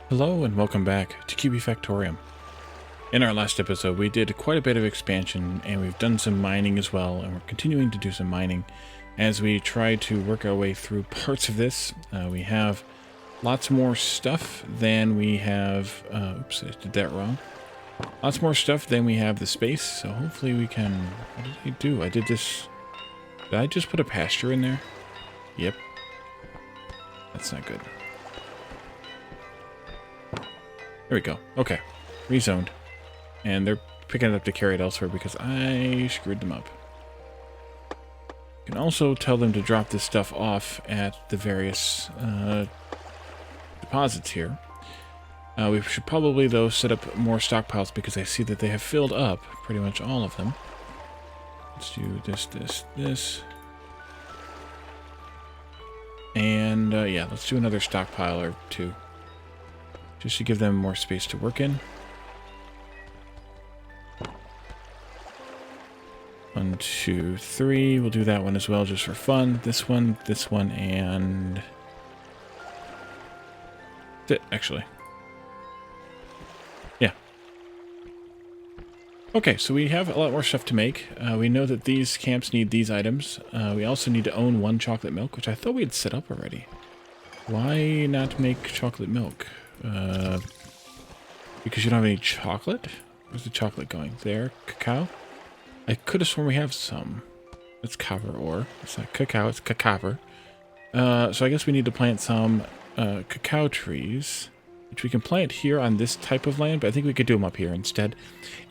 Hello and welcome back to Kubifaktorium. In our last episode we did quite a bit of expansion and we've done some mining as well, and we're continuing to do some mining as we try to work our way through parts of this. We have lots more stuff than we have, oops, I did that wrong. Lots more stuff than we have the space, so hopefully we can, what did I do? Did I just put a pasture in there? Yep. That's not good. There we go. Okay. Rezoned. And they're picking it up to carry it elsewhere because I screwed them up. You can also tell them to drop this stuff off at the various deposits here. We should probably, though, set up more stockpiles because I see that they have filled up pretty much all of them. Let's do this. And, yeah, let's do another stockpile or two, just to give them more space to work in. 1, 2, 3. We'll do that one as well, just for fun. This one, and that's it, actually. Yeah. Okay, so we have a lot more stuff to make. We know that these camps need these items. We also need to own 1 chocolate milk, which I thought we had set up already. Why not make chocolate milk? Because you don't have any chocolate? Where's the chocolate going? There? Cacao? I could have sworn we have some. It's copper ore. It's not cacao, it's cacao. So I guess we need to plant some cacao trees, which we can plant here on this type of land, but I think we could do them up here instead.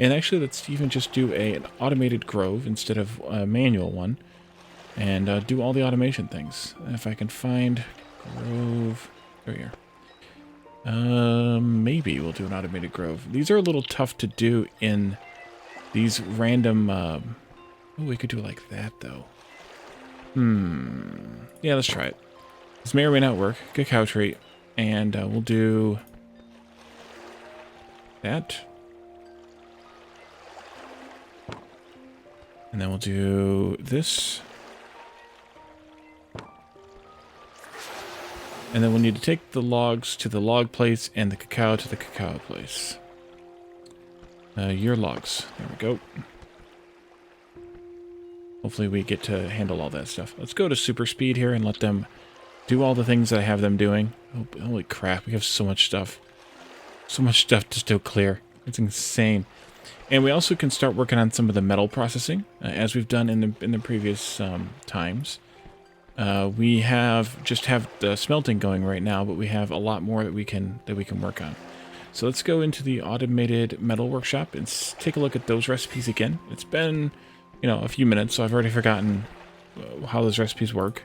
And actually, let's even just do an automated grove instead of a manual one, and do all the automation things. If I can find grove, over here. Maybe we'll do an automated grove. These are a little tough to do in these random, oh, we could do it like that, though. Yeah, let's try it. This may or may not work. Cacao tree. And we'll do that. And then we'll do this. And then we'll need to take the logs to the log place and the cacao to the cacao place. Your logs. There we go. Hopefully we get to handle all that stuff. Let's go to super speed here and let them do all the things that I have them doing. Oh, holy crap, we have so much stuff. So much stuff to still clear. It's insane. And we also can start working on some of the metal processing, as we've done in the previous times. We have the smelting going right now, but we have a lot more that we can work on. So let's go into the automated metal workshop and take a look at those recipes again. It's been, a few minutes, so I've already forgotten how those recipes work.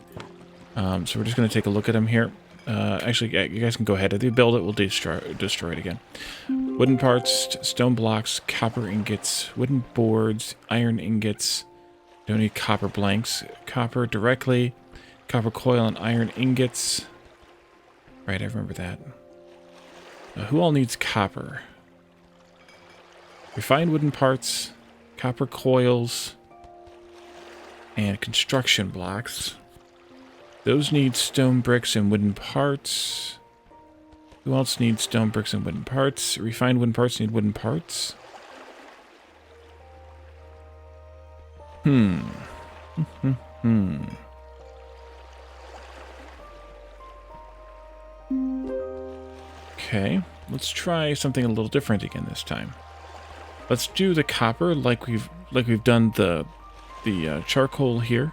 So we're just going to take a look at them here. Actually, yeah, you guys can go ahead. If you build it, we'll destroy it again. Wooden parts, stone blocks, copper ingots, wooden boards, iron ingots. Don't need copper blanks. Copper directly. Copper coil and iron ingots. Right, I remember that. Who all needs copper? Refined wooden parts, copper coils, and construction blocks. Those need stone bricks and wooden parts. Who else needs stone bricks and wooden parts? Refined wooden parts need wooden parts. Okay, let's try something a little different again this time. Let's do the copper like we've done the charcoal here.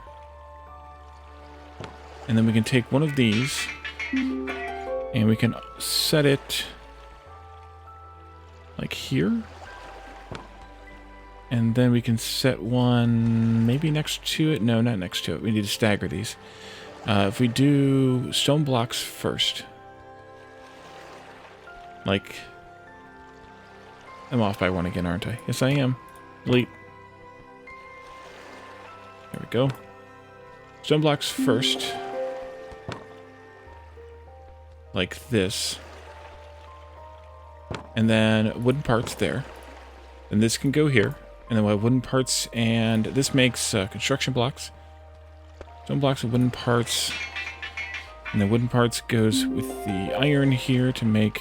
And then we can take one of these and we can set it like here. And then we can set one maybe next to it. No, not next to it. We need to stagger these. If we do stone blocks first. Like, I'm off by 1 again, aren't I? Yes, I am. Delete. There we go. Stone blocks first. Like this. And then wooden parts there. And this can go here. And then we have wooden parts, and this makes construction blocks. Stone blocks and wooden parts. And the wooden parts goes with the iron here to make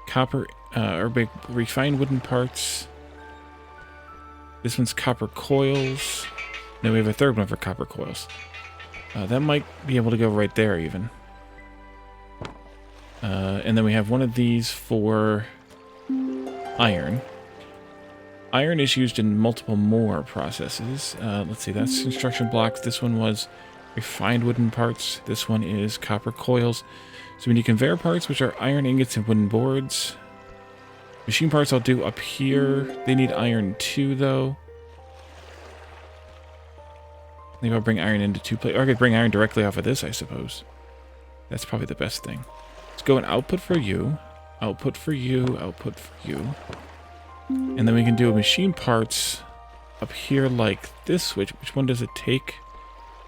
copper, or refined wooden parts. This one's copper coils. Then we have a third one for copper coils. That might be able to go right there even. And then we have one of these for iron. Iron is used in multiple more processes. Let's see, that's construction blocks. This one was refined wooden parts. This one is copper coils. So we need conveyor parts, which are iron ingots and wooden boards. Machine parts I'll do up here. They need iron too, though. Maybe I'll bring iron into 2 places. Or I could bring iron directly off of this, I suppose. That's probably the best thing. Let's go and output for you. Output for you. Output for you. And then we can do machine parts up here like this. Which one does it take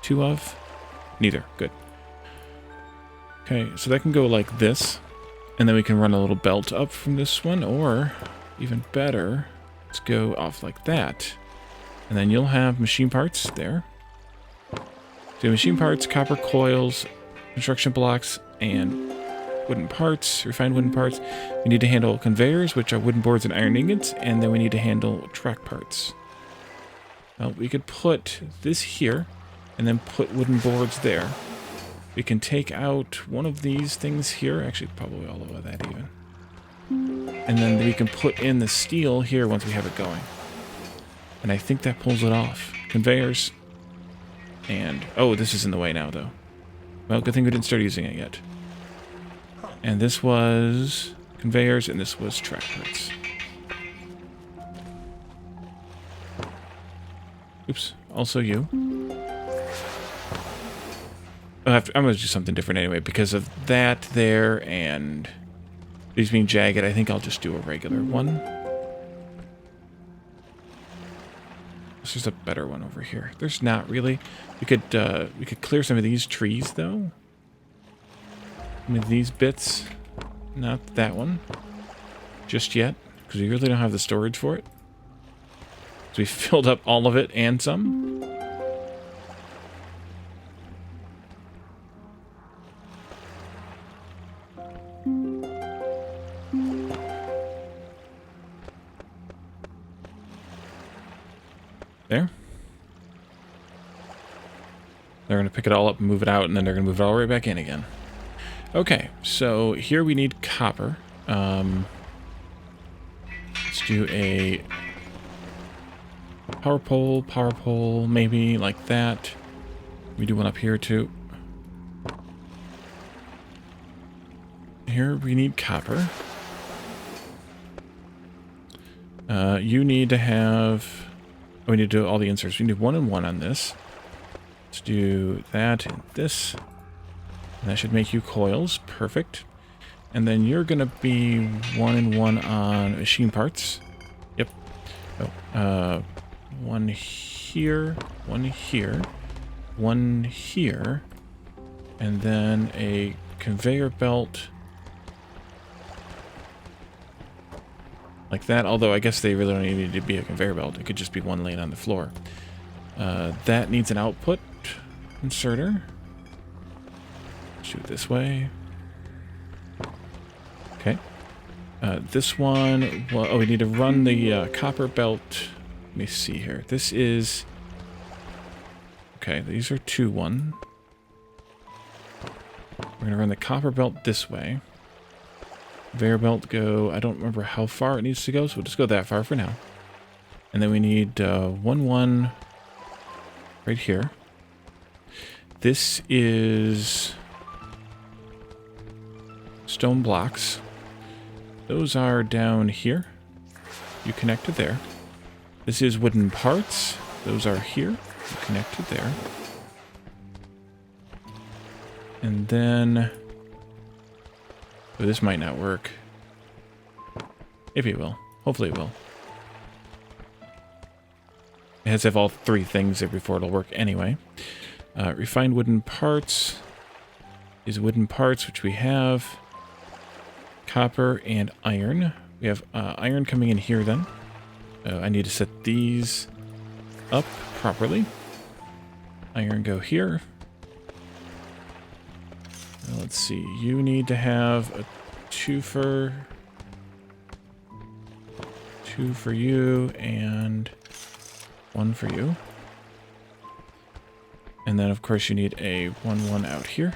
2 of? Neither. Good. Okay, so that can go like this. And then we can run a little belt up from this one. Or, even better, let's go off like that. And then you'll have machine parts there. So machine parts, copper coils, construction blocks, and wooden parts, refined wooden parts. We need to handle conveyors, which are wooden boards and iron ingots, and then we need to handle track parts. Well, we could put this here, and then put wooden boards there. We can take out one of these things here, actually probably all of that even. And then we can put in the steel here once we have it going. And I think that pulls it off. Conveyors. And, oh, this is in the way now, though. Well, good thing we didn't start using it yet. And this was conveyors, and this was track parts. Oops, also you. I'm going to do something different anyway, because of that there, and these being jagged, I think I'll just do a regular one. There's a better one over here. There's not really. We could clear some of these trees though. I mean these bits. Not that one. Just yet. Because we really don't have the storage for it. So we filled up all of it and some. There. They're going to pick it all up and move it out, and then they're going to move it all right back in again. Okay, so here we need copper. Let's do a power pole, maybe, like that. We do one up here, too. Here we need copper. You need to have... we need to do all the inserts. We need 1 and 1 on this. Let's do that and this. And that should make you coils. Perfect. And then you're going to be 1 and 1 on machine parts. Yep. Oh, 1 here, 1 here, 1 here, and then a conveyor belt like that, although I guess they really don't need to be a conveyor belt. It could just be one laying on the floor. That needs an output inserter. Shoot this way. Okay. This one, well, oh, we need to run the copper belt. Let me see here. This is... okay, these are 2-1. We're going to run the copper belt this way. Conveyor belt go... I don't remember how far it needs to go, so we'll just go that far for now. And then we need 1-1 right here. This is stone blocks. Those are down here. You connected there. This is wooden parts. Those are here. You connected there. And then... oh, this might not work. Maybe it will. Hopefully it will. It has to have all 3 things there before it'll work anyway. Refined wooden parts is wooden parts, which we have. Copper and iron. We have iron coming in here then. I need to set these up properly. Iron go here. Let's see. You need to have a twofer 2 for you, and 1 for you. And then, of course, you need a 1-1 out here.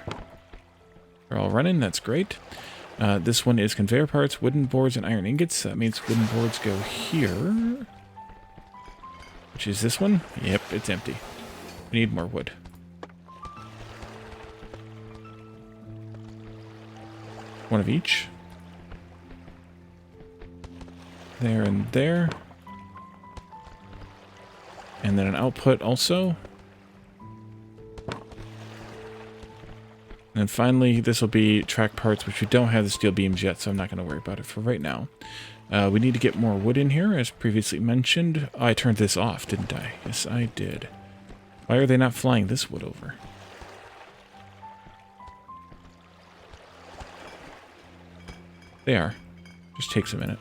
They're all running. That's great. This one is conveyor parts, wooden boards, and iron ingots. That means wooden boards go here. Which is this one? Yep, it's empty. We need more wood. One of each. There and there. And then an output also. And then finally, this will be track parts, which we don't have the steel beams yet, so I'm not going to worry about it for right now. We need to get more wood in here, as previously mentioned. Oh, I turned this off, didn't I? Yes, I did. Why are they not flying this wood over? They are. Just takes a minute.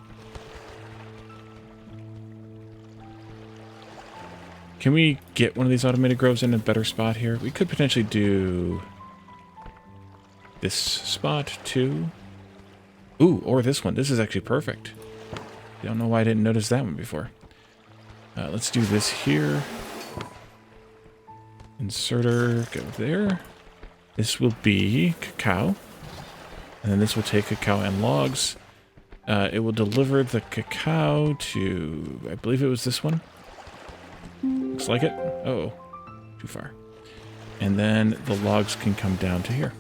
Can we get one of these automated groves in a better spot here? We could potentially do this spot too. Ooh, or this one. This is actually perfect. I don't know why I didn't notice that one before. Let's do this here. Inserter, go there. This will be cacao. And then this will take cacao and logs. It will deliver the cacao to, I believe it was this one. Looks like it. Oh, too far. And then the logs can come down to here.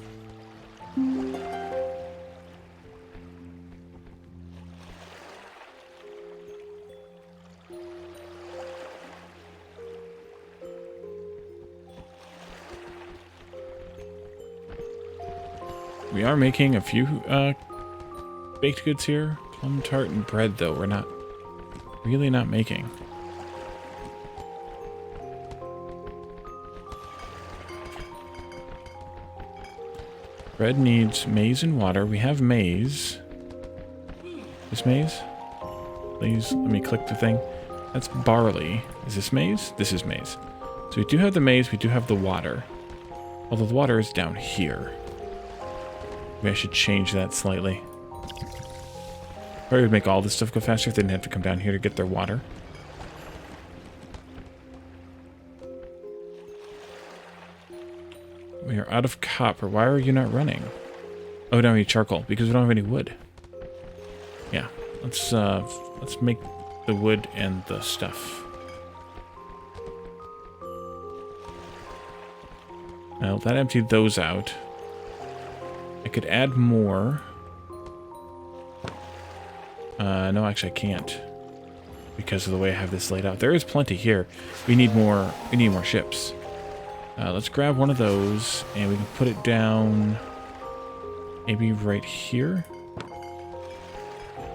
We are making a few baked goods here. Plum tart and bread, though, we're not really not making. Bread needs maize and water. We have maize. This maize? Please, let me click the thing. That's barley. Is this maize? This is maize. So we do have the maize, we do have the water. Although the water is down here. Maybe I should change that slightly. Probably would make all this stuff go faster if they didn't have to come down here to get their water. We are out of copper. Why are you not running? Oh, now we need charcoal because we don't have any wood. Yeah, let's make the wood and the stuff. Well, that emptied those out. I could add more. No, actually I can't. Because of the way I have this laid out. There is plenty here. We need more ships. Let's grab one of those and we can put it down maybe right here.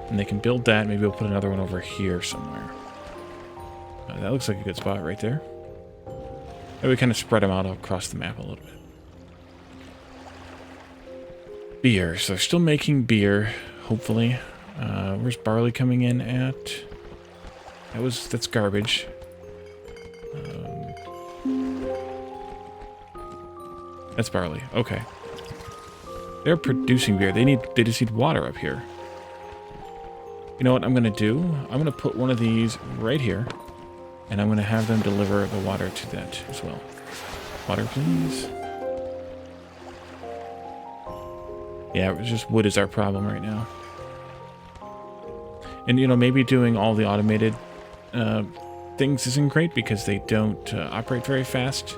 And they can build that. Maybe we'll put another one over here somewhere. That looks like a good spot right there. Maybe we kind of spread them out across the map a little bit. Beer. So they're still making beer, hopefully. Where's barley coming in at? That's garbage. That's barley. Okay. They're producing beer. They just need water up here. You know what I'm gonna do? I'm gonna put one of these right here, and I'm gonna have them deliver the water to that as well. Water, please. Yeah, it's just wood is our problem right now. And, you know, maybe doing all the automated things isn't great because they don't operate very fast.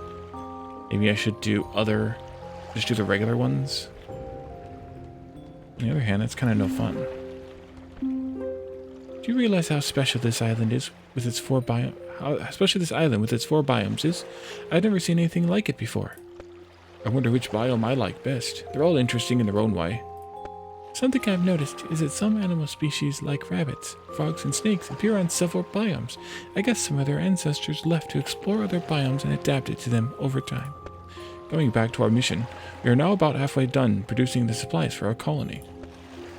Maybe I should just do the regular ones. On the other hand, that's kind of no fun. Do you realize how special this island is with its 4 biomes? Especially this island with its 4 biomes is? I've never seen anything like it before. I wonder which biome I like best. They're all interesting in their own way. Something I've noticed is that some animal species, like rabbits, frogs, and snakes, appear on several biomes. I guess some of their ancestors left to explore other biomes and adapted to them over time. Going back to our mission, we are now about halfway done producing the supplies for our colony.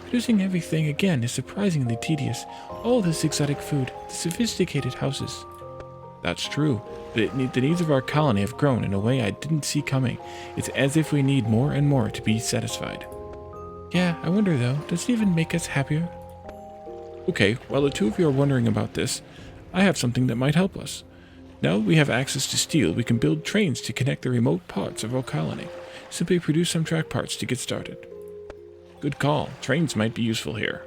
Producing everything again is surprisingly tedious. All this exotic food, the sophisticated houses. That's true. The needs of our colony have grown in a way I didn't see coming. It's as if we need more and more to be satisfied. Yeah, I wonder though, does it even make us happier? Okay, while the two of you are wondering about this, I have something that might help us. Now we have access to steel, we can build trains to connect the remote parts of our colony. Simply produce some track parts to get started. Good call. Trains might be useful here.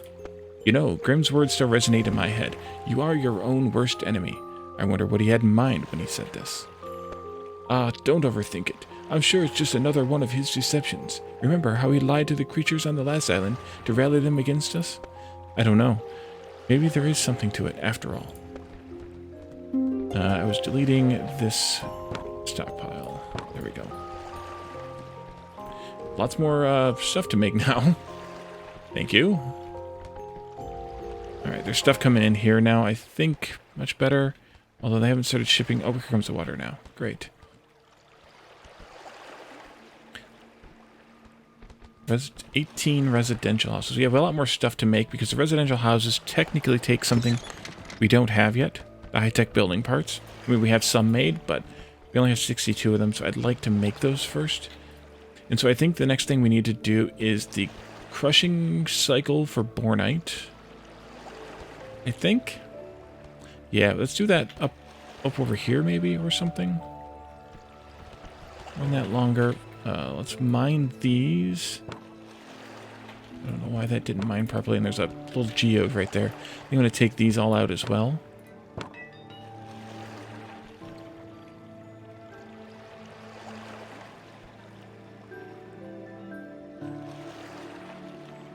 You know, Grimm's words still resonate in my head. You are your own worst enemy. I wonder what he had in mind when he said this. Don't overthink it. I'm sure it's just another one of his deceptions. Remember how he lied to the creatures on the last island to rally them against us? I don't know. Maybe there is something to it after all. I was deleting this stockpile. There we go. Lots more stuff to make now. Thank you. Alright, there's stuff coming in here now, I think. Much better. Although they haven't started shipping. Oh, here comes the water now. Great. 18 residential houses. We have a lot more stuff to make because the residential houses technically take something we don't have yet. The high-tech building parts. I mean, we have some made, but we only have 62 of them, so I'd like to make those first. And so I think the next thing we need to do is the crushing cycle for bornite. I think. Yeah, let's do that up over here maybe or something. Run that longer. Let's mine these. I don't know why that didn't mine properly, and there's a little geode right there. I'm going to take these all out as well.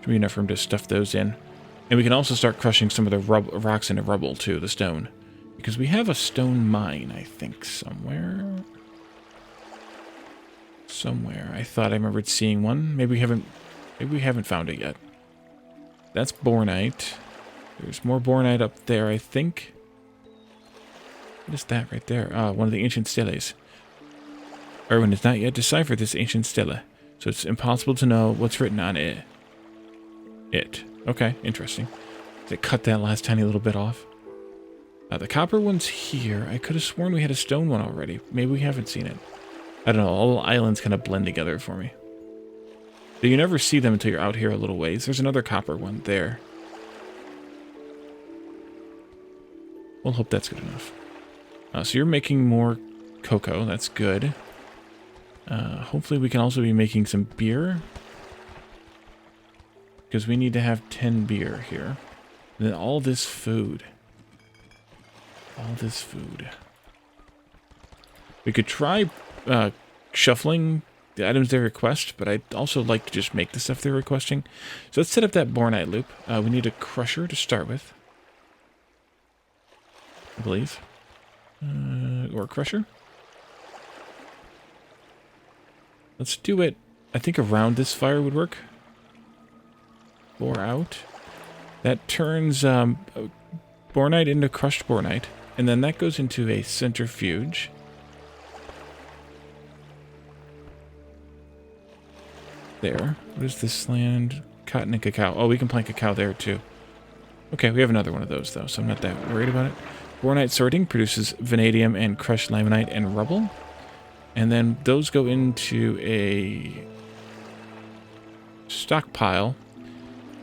Should be enough room to stuff those in. And we can also start crushing some of the rocks into rubble too, the stone. Because we have a stone mine, I think, somewhere. Somewhere. I thought I remembered seeing one. Maybe we haven't found it yet. That's bornite. There's more bornite up there, I think. What is that right there? Ah, one of the ancient steles. Erwin has not yet deciphered this ancient stele, so it's impossible to know what's written on it. Okay, interesting. They cut that last tiny little bit off. The copper one's here. I could have sworn we had a stone one already. Maybe we haven't seen it. I don't know. All the islands kind of blend together for me. But you never see them until you're out here a little ways. There's another copper one there. We'll hope that's good enough. So you're making more cocoa. That's good. Hopefully we can also be making some beer. Because we need to have 10 beer here. And then all this food. All this food. We could try shuffling the items they request, but I'd also like to just make the stuff they're requesting. So let's set up that bornite loop. We need a crusher to start with. I believe. Or a crusher. Let's do it. I think around this fire would work. Bore out. That turns bornite into crushed bornite. And then that goes into a centrifuge. There. What is this land? Cotton and cacao. Oh, we can plant cacao there too. Okay, we have another one of those though, so I'm not that worried about it. Bornite sorting produces vanadium and crushed limonite and rubble. And then those go into a stockpile.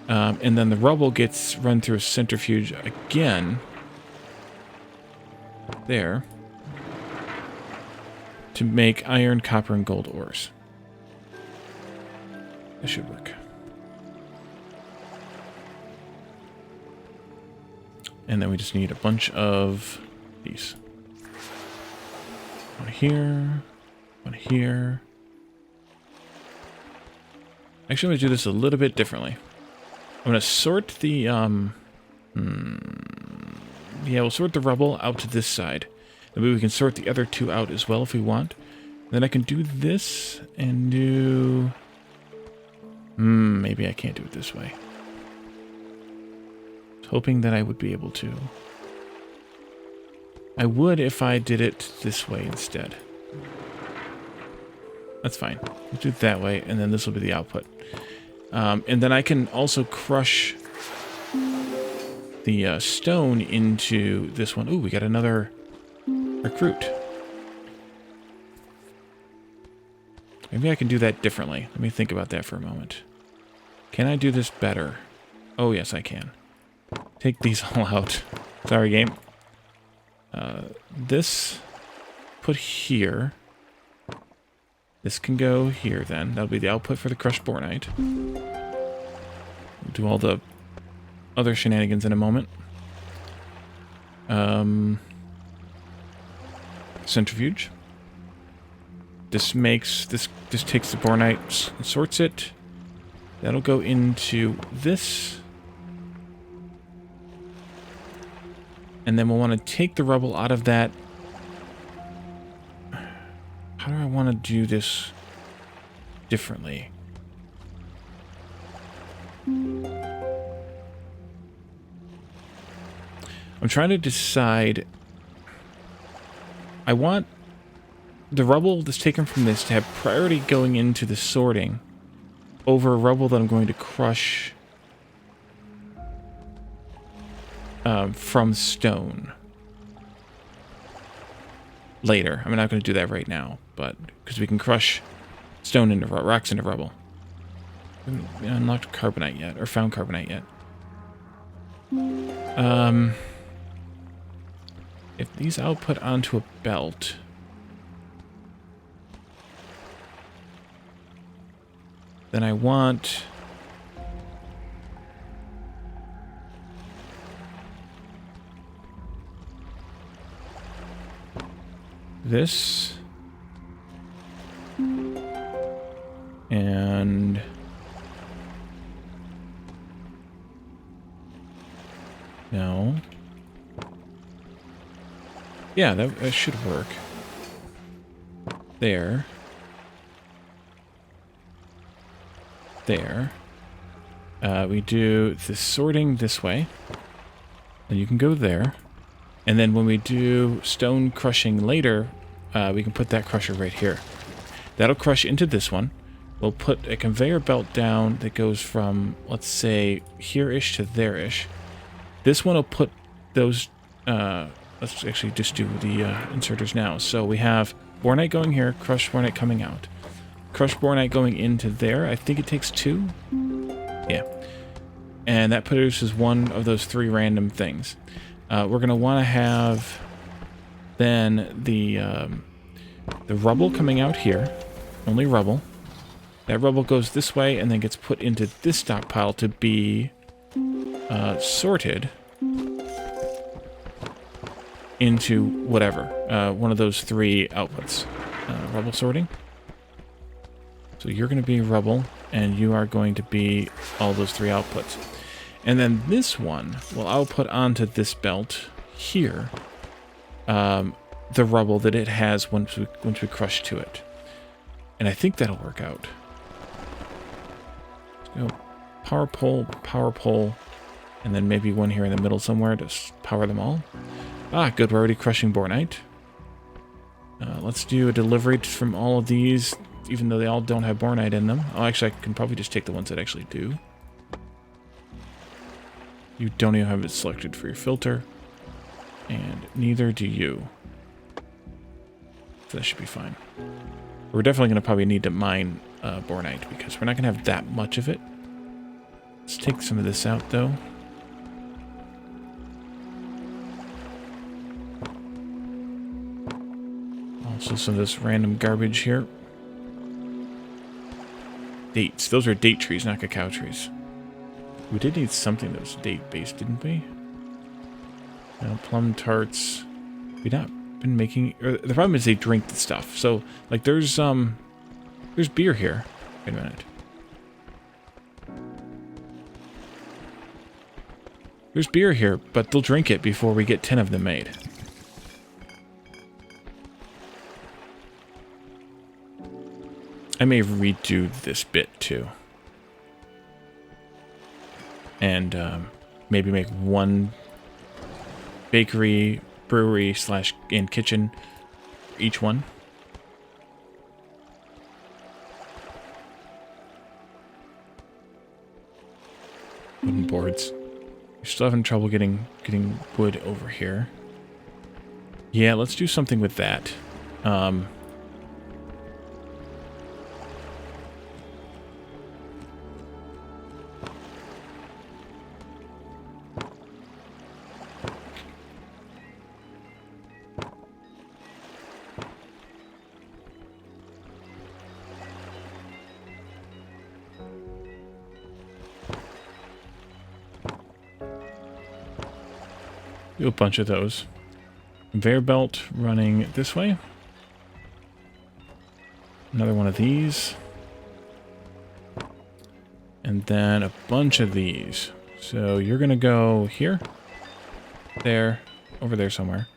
And then the rubble gets run through a centrifuge again. There. To make iron, copper, and gold ores. That should work. And then we just need a bunch of these. One here. One here. Actually, I'm going to do this a little bit differently. I'm going to sort the, yeah, we'll sort the rubble out to this side. Maybe we can sort the other two out as well if we want. Then I can do this and do... maybe I can't do it this way. I was hoping that I would be able to. I would if I did it this way instead. That's fine. We'll do it that way, and then this will be the output. And then I can also crush the stone into this one. Ooh, we got another recruit. Maybe I can do that differently. Let me think about that for a moment. Can I do this better? Oh, yes, I can. take these all out. Sorry, game. This put here. This can go here then. That'll be the output for the crushed bornite. We'll do all the other shenanigans in a moment. Centrifuge. This takes the bornite, sorts it. That'll go into this. And then we'll want to take the rubble out of that. How do I want to do this differently? I'm trying to decide. I want the rubble that's taken from this to have priority going into the sorting over rubble that I'm going to crush from stone later. I'm not going to do that right now, but because we can crush stone into rocks into rubble. We haven't unlocked carbonite yet, or found carbonite yet. If these output onto a belt, then I want this and no. Yeah, that should work. There. There. We do the sorting this way. And you can go there. And then when we do stone crushing later, we can put that crusher right here. That'll crush into this one. We'll put a conveyor belt down that goes from, let's say, here-ish to there-ish. This one will put those... let's actually just do the inserters now. So we have bornite going here, crushed bornite coming out. Crushed bornite going into there. I think it takes 2. Yeah. And that produces one of those 3 random things. We're going to want to have then the rubble coming out here. Only rubble. That rubble goes this way and then gets put into this stockpile to be sorted into whatever. One of those 3 outputs. Rubble sorting. So you're going to be rubble, and you are going to be all those 3 outputs. And then this one will output onto this belt here the rubble that it has once we crush to it. And I think that'll work out. Let's go power pole, and then maybe one here in the middle somewhere to power them all. Ah, good, we're already crushing bornite. Let's do a delivery from all of these, even though they all don't have bornite in them. Oh, actually, I can probably just take the ones that actually do. You don't even have it selected for your filter, and neither do you. So that should be fine. We're definitely going to probably need to mine bornite, because we're not going to have that much of it. Let's take some of this out, though. Also some of this random garbage here. Dates. Those are date trees, not cacao trees. We did need something that was date-based, didn't we? No, plum tarts. We've not been making... the problem is they drink the stuff. So, like, there's beer here. Wait a minute. There's beer here, but they'll drink it before we get 10 of them made. I may redo this bit, too. And maybe make one bakery, brewery, and kitchen for each one. Wooden boards. You're still having trouble getting wood over here. Yeah, let's do something with that. Do a bunch of those. Conveyor belt running this way. Another one of these. And then a bunch of these. So you're going to go here, there, over there somewhere.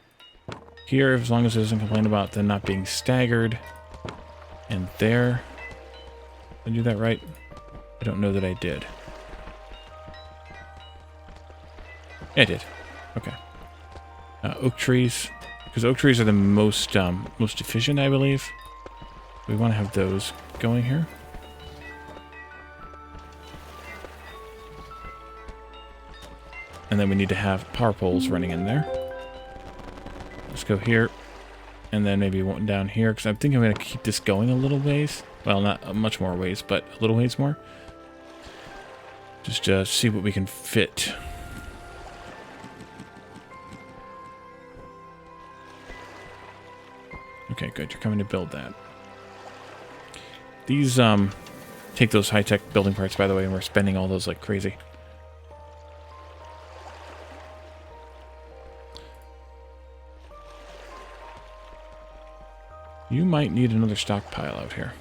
Here, as long as it doesn't complain about them not being staggered. And there. Did I do that right? I don't know that I did. Yeah, I did. Okay. Oak trees. Because oak trees are the most efficient, I believe. We want to have those going here. And then we need to have power poles running in there. Let's go here. And then maybe one down here. Because I think I'm going to keep this going a little ways. Well, not much more ways, but a little ways more. Just see what we can fit. Okay, good. You're coming to build that. These, take those high-tech building parts, by the way, and we're spending all those like crazy. You might need another stockpile out here.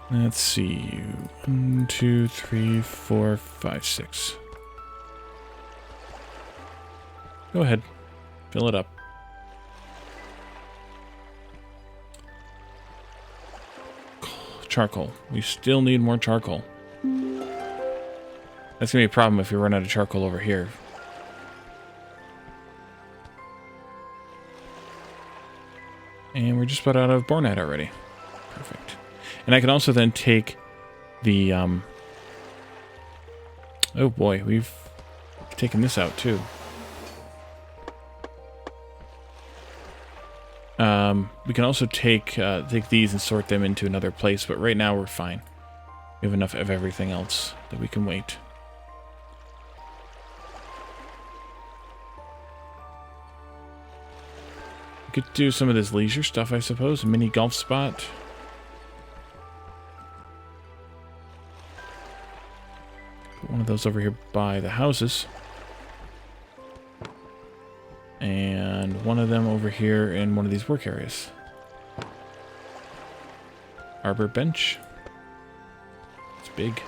Let's see. 1, 2, 3, 4, 5, 6. Go ahead. Fill it up. Charcoal. We still need more charcoal. That's going to be a problem if we run out of charcoal over here. And we're just about out of bornite already. Perfect. And I can also then take the... oh boy, we've taken this out too. We can also take these and sort them into another place, but right now we're fine. We have enough of everything else that we can wait. We could do some of this leisure stuff, I suppose. A mini golf spot. Put one of those over here by the houses. And one of them over here in one of these work areas. Arbor bench. It's big.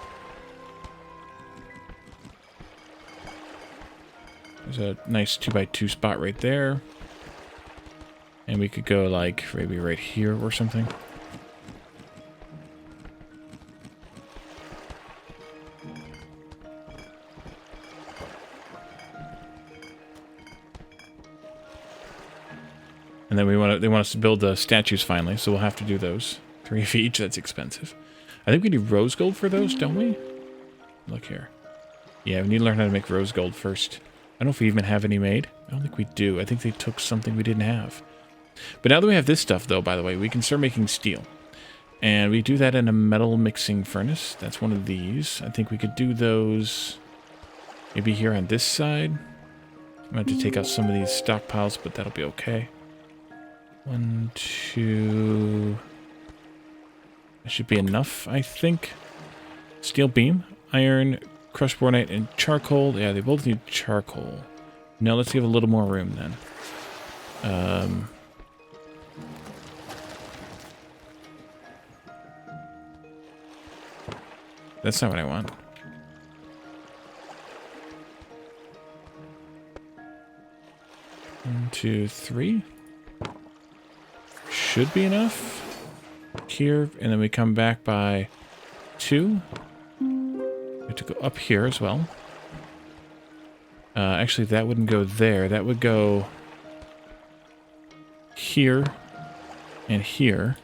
There's a nice 2x2 spot right there. And we could go like maybe right here or something. And then they want us to build the statues finally, so we'll have to do those. 3 of each, that's expensive. I think we need rose gold for those, don't we? Look here. Yeah, we need to learn how to make rose gold first. I don't know if we even have any made. I don't think we do. I think they took something we didn't have. But now that we have this stuff, though, by the way, we can start making steel. And we do that in a metal mixing furnace. That's one of these. I think we could do those maybe here on this side. I'm going to have to take out some of these stockpiles, but that'll be okay. 1, 2... That should be enough, I think. Steel beam, iron, crushed bornite, and charcoal. Yeah, they both need charcoal. No, let's give a little more room then. That's not what I want. 1, 2, 3. Should be enough. Here, and then we come back by 2. We have to go up here as well. Actually, that wouldn't go there. That would go here and here.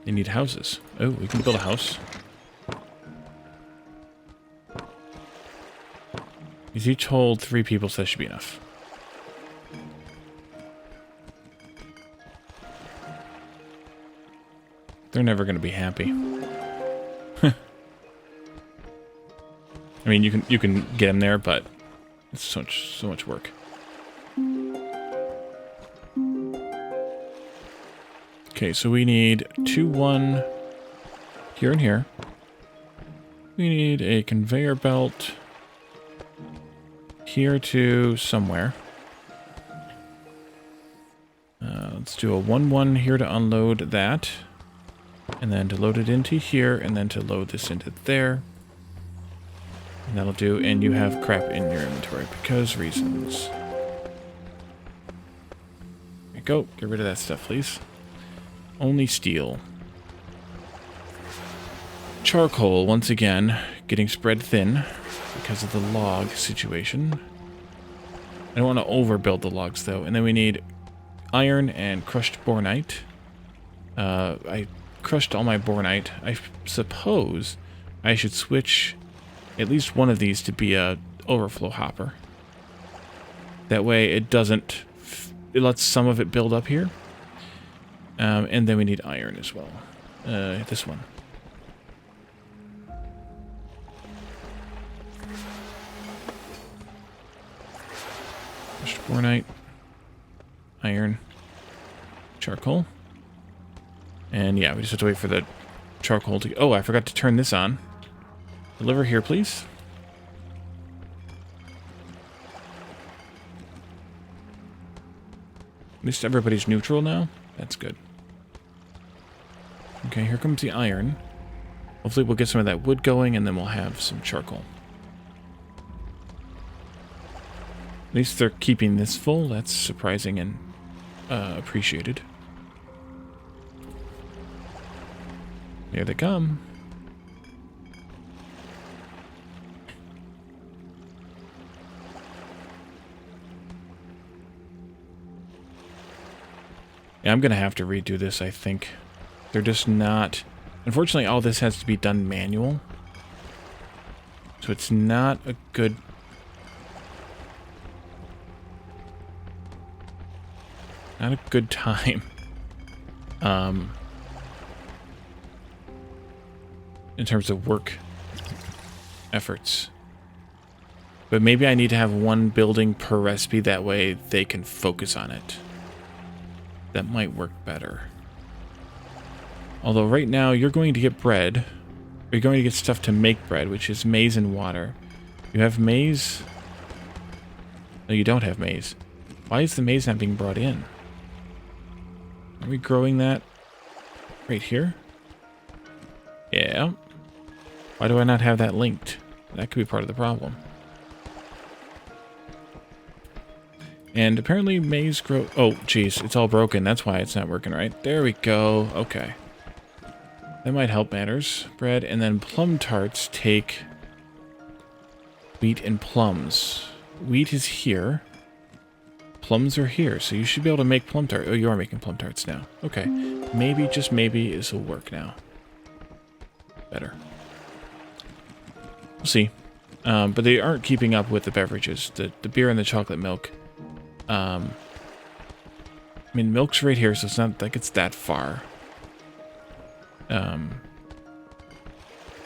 They need houses. Oh, we can build a house. These each hold 3 people, so that should be enough. They're never going to be happy. I mean, you can get them there, but it's so much work. Okay, so we need 2, 1 here and here. We need a conveyor belt here to somewhere. Let's do a 1, 1 here to unload that. And then to load it into here, and then to load this into there. And that'll do, and you have crap in your inventory because reasons. There you go, get rid of that stuff, please. Only steel. Charcoal, once again, getting spread thin because of the log situation. I don't want to overbuild the logs, though. And then we need iron and crushed bornite. I crushed all my bornite. I suppose I should switch at least one of these to be a overflow hopper. That way it doesn't... It lets some of it build up here. And then we need iron as well. This one. Crushed bornite. Iron. Charcoal. And yeah, we just have to wait for the charcoal to... Oh, I forgot to turn this on. Deliver here, please. At least everybody's neutral now. That's good. Okay, here comes the iron. Hopefully we'll get some of that wood going, and then we'll have some charcoal. At least they're keeping this full. That's surprising and appreciated. Here they come. Yeah, I'm going to have to redo this, I think. They're just not... Unfortunately, all this has to be done manual. So it's not a good... Not a good time. In terms of work efforts. But maybe I need to have one building per recipe, that way they can focus on it. That might work better. Although right now you're going to get bread. Or you're going to get stuff to make bread, which is maize and water. You have maize? No, you don't have maize. Why is the maize not being brought in? Are we growing that right here? Yeah. Why do I not have that linked? That could be part of the problem. And apparently maize grow... Oh, jeez, it's all broken. That's why it's not working right. There we go. Okay. That might help matters. Bread, and then plum tarts take wheat and plums. Wheat is here. Plums are here, so you should be able to make plum tarts. Oh, you are making plum tarts now. Okay. Maybe, just maybe, this will work now. Better. We'll see. But they aren't keeping up with the beverages. The beer and the chocolate milk. I mean, milk's right here, so it's not like it's that far.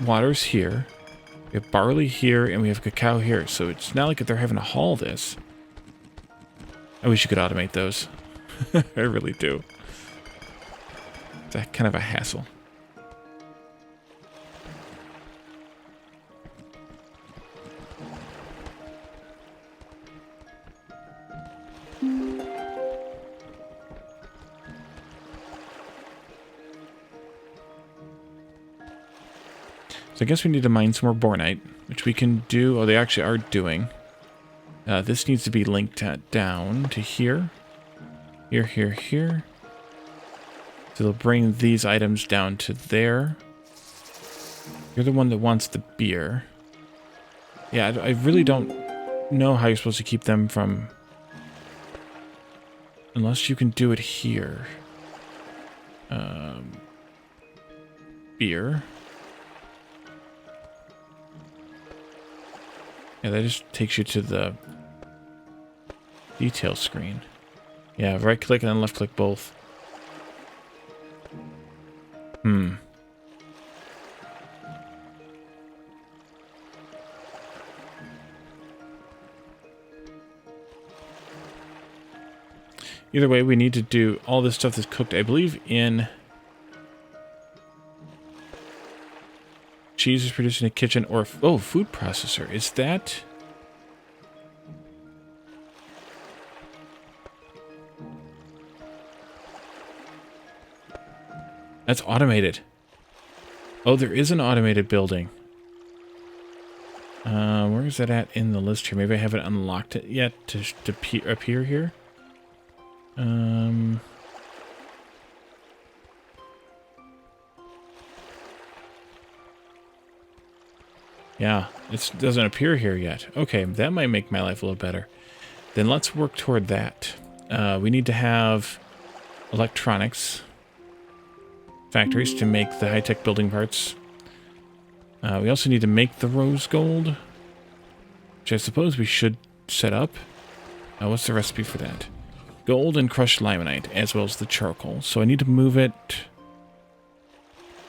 Water's here. We have barley here, and we have cacao here, so it's not like they're having to haul this. I wish you could automate those. I really do. It's kind of a hassle. So I guess we need to mine some more bornite, which we can do. Oh, they actually are doing. This needs to be linked down to here. Here, here, here. So they'll bring these items down to there. You're the one that wants the beer. Yeah, I really don't know how you're supposed to keep them from... Unless you can do it here. Beer. Yeah, that just takes you to the detail screen. Yeah, right click and then left click both. Either way, we need to do all this stuff that's cooked, I believe, in... Cheese is produced in a kitchen or... Oh, food processor. Is that... That's automated. Oh, there is an automated building. Where is that at in the list here? Maybe I haven't unlocked it yet to appear here. Yeah, it doesn't appear here yet. Okay, that might make my life a little better. Then let's work toward that. We need to have electronics factories to make the high-tech building parts. We also need to make the rose gold, which I suppose we should set up. What's the recipe for that? Gold and crushed limonite, as well as the charcoal. So I need to move it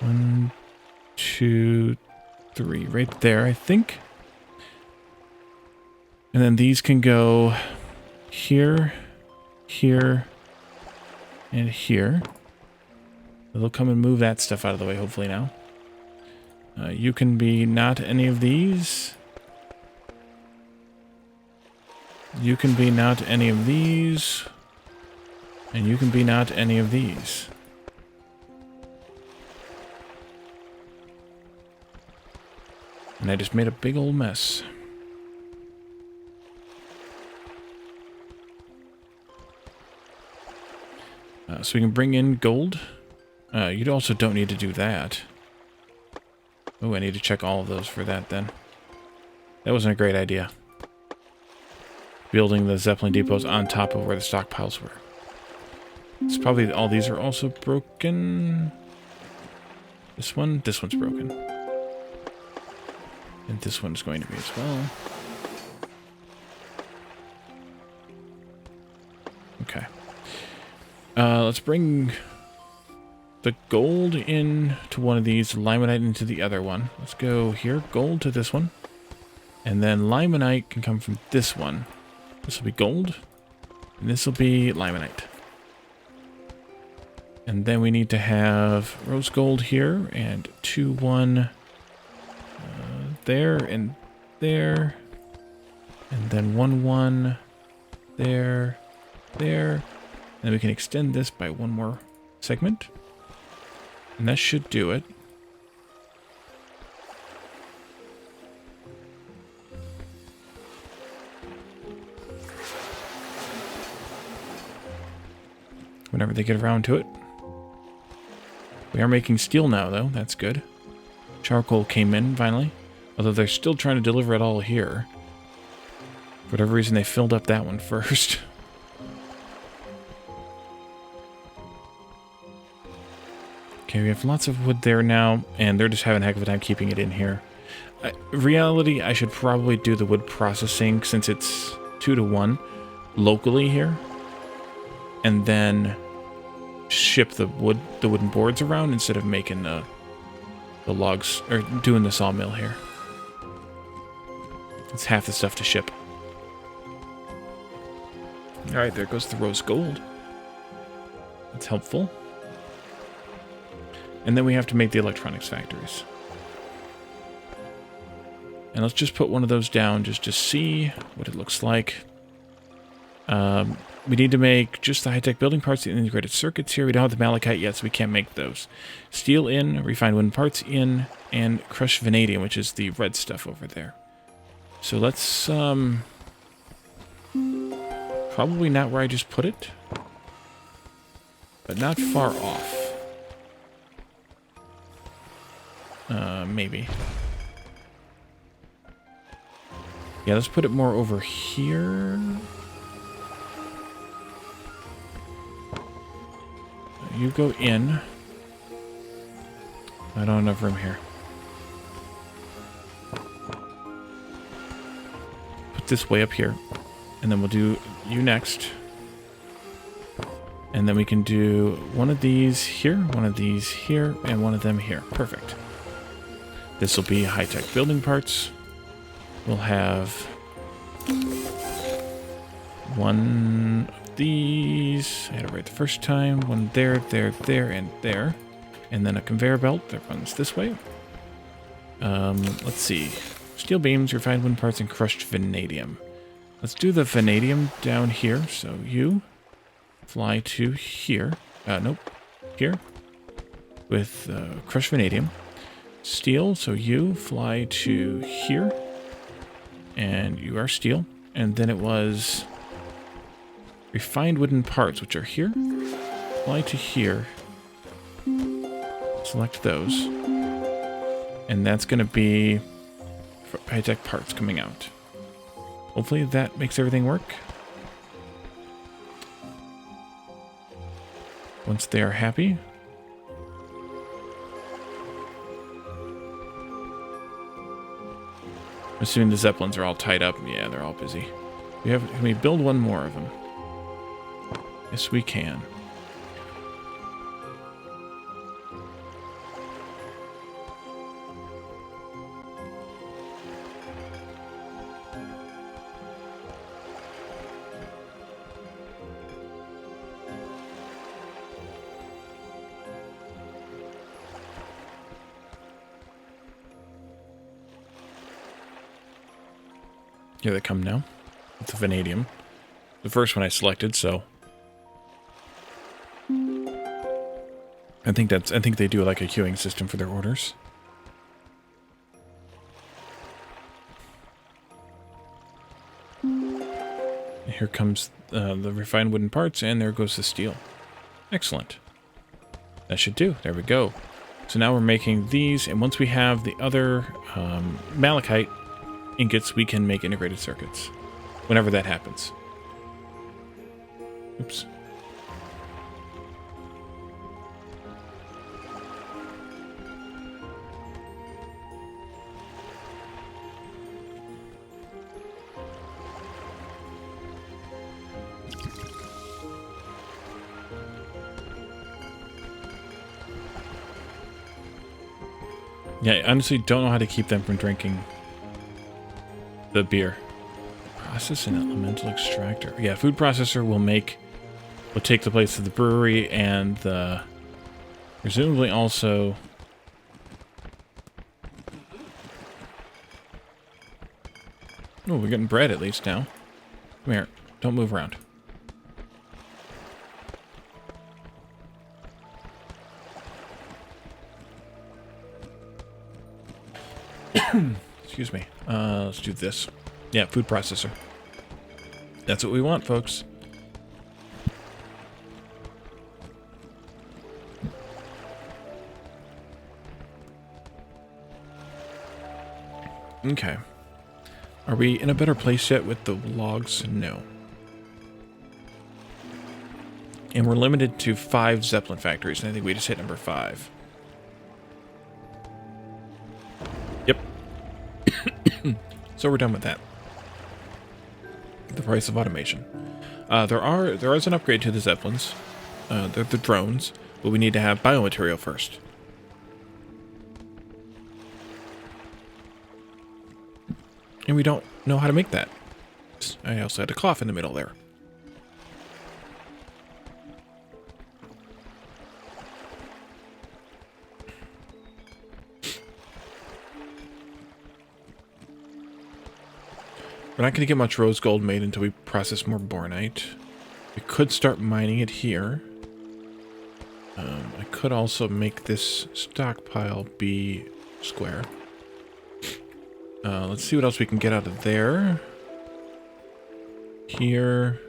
1, 2, 3, right there, I think. And then these can go here, here, and here. They'll come and move that stuff out of the way, hopefully now. You can be not any of these. You can be not any of these. And you can be not any of these. And I just made a big old mess. So we can bring in gold. You also don't need to do that. Oh, I need to check all of those for that then. That wasn't a great idea. Building the Zeppelin depots on top of where the stockpiles were. It's probably all these are also broken. This one's broken. And this one's going to be as well. Okay. Let's bring the gold in to one of these, limonite into the other one. Let's go here, gold to this one. And then limonite can come from this one. This will be gold, and this will be limonite. And then we need to have rose gold here, and 2, 1 there, and there. And then 1, 1 there, there. And then we can extend this by one more segment. And that should do it. Whenever they get around to it. We are making steel now, though. That's good. Charcoal came in, finally. Although they're still trying to deliver it all here. For whatever reason, they filled up that one first. Okay, we have lots of wood there now, and they're just having a heck of a time keeping it in here. Reality, I should probably do the wood processing, since it's 2 to 1, locally here. And then ship the wooden boards around instead of making the logs, or doing the sawmill here. It's half the stuff to ship. Alright, there goes the rose gold. That's helpful. And then we have to make the electronics factories. And let's just put one of those down just to see what it looks like. We need to make just the high-tech building parts, the integrated circuits here. We don't have the malachite yet, so we can't make those. Steel in, refined wooden parts in, and crushed vanadium, which is the red stuff over there. So let's, probably not where I just put it, but not far off. Maybe. Yeah, let's put it more over here. You go in. I don't have enough room here. Put this way up here. And then we'll do you next. And then we can do one of these here, one of these here, and one of them here. Perfect. This will be high-tech building parts. We'll have One of these. I had it right the first time. One there, there, there, and there. And then a conveyor belt that runs this way. Let's see. Steel beams, refined wooden parts, and crushed vanadium. Let's do the vanadium down here. So you fly to here. Nope. Here. With crushed vanadium. Steel, so you fly to here. And you are steel. And then it was refined wooden parts, which are here. Fly to here. Select those. And that's going to be high-tech parts coming out. Hopefully that makes everything work. Once they are happy. I'm assuming the Zeppelins are all tied up. Yeah, they're all busy. Can we build one more of them? Yes, we can. Here they come now. With the vanadium. The first one I selected, so I think they do like a queuing system for their orders. Here comes the refined wooden parts, and there goes the steel. Excellent. That should do. There we go. So now we're making these, and once we have the other malachite ingots, we can make integrated circuits. Whenever that happens. Oops. Yeah, I honestly don't know how to keep them from drinking the beer. Process an elemental extractor. Yeah, food processor will take the place of the brewery and the presumably also oh, we're getting bread at least now. Come here. Don't move around. Excuse me. Let's do this. Yeah, food processor. That's what we want, folks. Okay. Are we in a better place yet with the logs? No. And we're limited to 5 Zeppelin factories, and I think we just hit number 5. Yep. So we're done with that. The price of automation. There is an upgrade to the Zeppelins. They're the drones, but we need to have biomaterial first. And we don't know how to make that. I also had a cough in the middle there. We're not going to get much rose gold made until we process more bornite. We could start mining it here. I could also make this stockpile be square. Let's see what else we can get out of there. Here.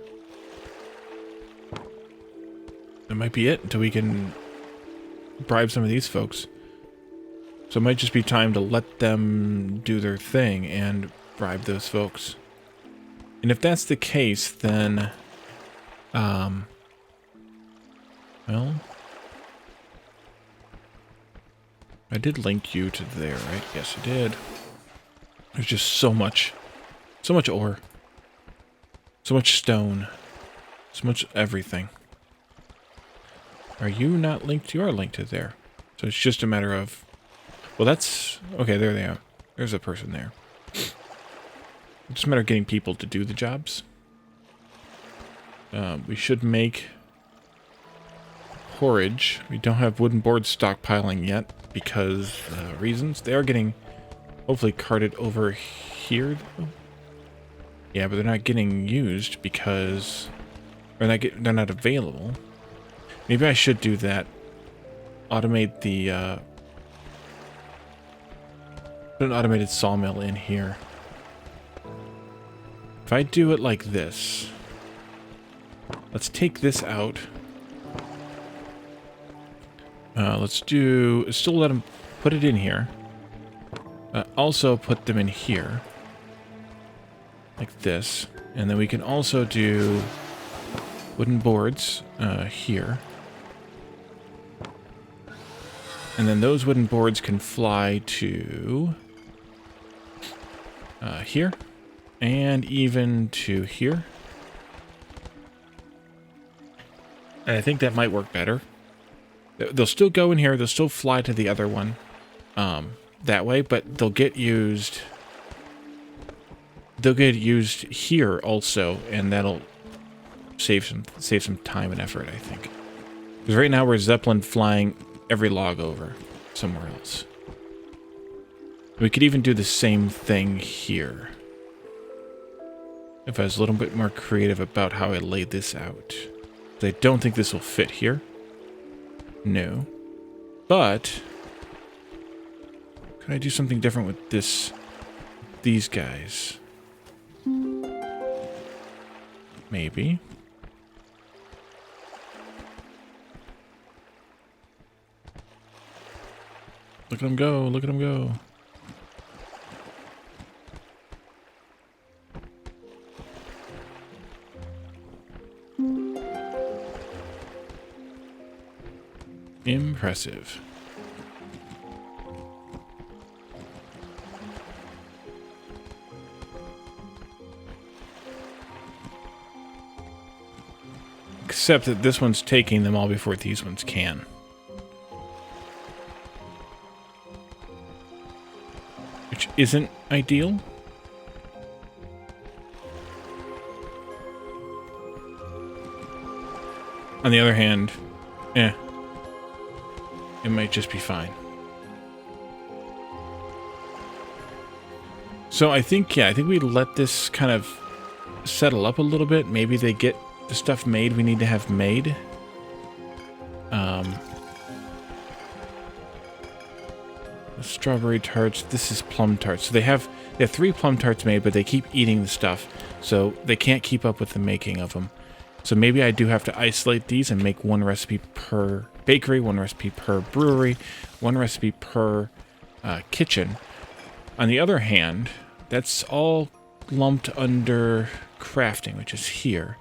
That might be it until we can bribe some of these folks. So it might just be time to let them do their thing and bribe those folks. And if that's the case, then well, I did link you to there, right? Yes, I did. There's just so much ore, so much stone, so much everything. Are you not linked? You are linked to there. So it's just a matter of, well, that's okay. There they are. There's a person there. It's just a matter of getting people to do the jobs. We should make porridge. We don't have wooden boards stockpiling yet because reasons. They are getting hopefully carted over here, though. Yeah, but they're not getting used because they're not available. Maybe I should do that. Automate the put an automated sawmill in here. If I do it like this, let's take this out. Still let them put it in here. Also put them in here. Like this. And then we can also do wooden boards here. And then those wooden boards can fly to here. And even to here. And I think that might work better. They'll still go in here. They'll still fly to the other one that way, but they'll get used. They'll get used here also, and that'll save some time and effort, I think. Because right now we're Zeppelin flying every log over somewhere else. We could even do the same thing here. If I was a little bit more creative about how I laid this out. I don't think this will fit here. No. But could I do something different with these guys? Maybe. Look at them go, look at them go. Impressive. Except that this one's taking them all before these ones can. Which isn't ideal. On the other hand, it might just be fine. So I think we let this kind of settle up a little bit. Maybe they get the stuff made we need to have made. The strawberry tarts. This is plum tarts. So they have 3 plum tarts made, but they keep eating the stuff, so they can't keep up with the making of them. So maybe I do have to isolate these and make 1 recipe per bakery, 1 recipe per brewery, 1 recipe per kitchen. On the other hand, that's all lumped under crafting, which is here.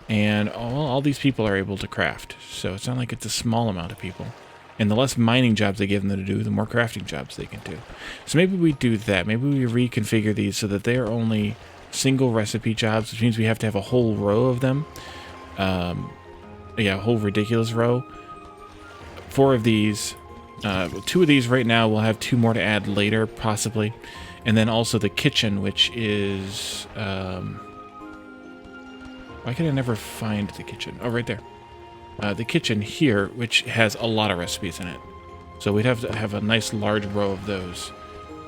And all these people are able to craft. So it's not like it's a small amount of people. And the less mining jobs they give them to do, the more crafting jobs they can do. So maybe we do that. Maybe we reconfigure these so that they are only single recipe jobs, which means we have to have a whole row of them. Yeah, a whole ridiculous row. 4 of these. 2 of these right now. We'll have 2 more to add later, possibly. And then also the kitchen, which is... why can I never find the kitchen? Oh, right there. The kitchen here, which has a lot of recipes in it. So we'd have to have a nice large row of those.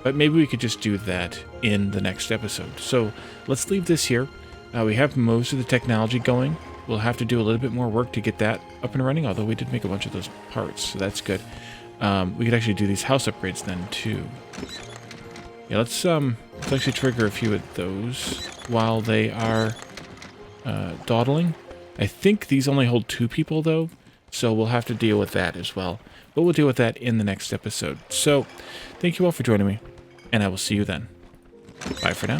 But maybe we could just do that in the next episode. So let's leave this here. We have most of the technology going. We'll have to do a little bit more work to get that up and running, although we did make a bunch of those parts, so that's good. We could actually do these house upgrades then, too. Yeah, let's actually trigger a few of those while they are dawdling. I think these only hold 2 people, though, so we'll have to deal with that as well. But we'll deal with that in the next episode. So, thank you all for joining me, and I will see you then. Bye for now.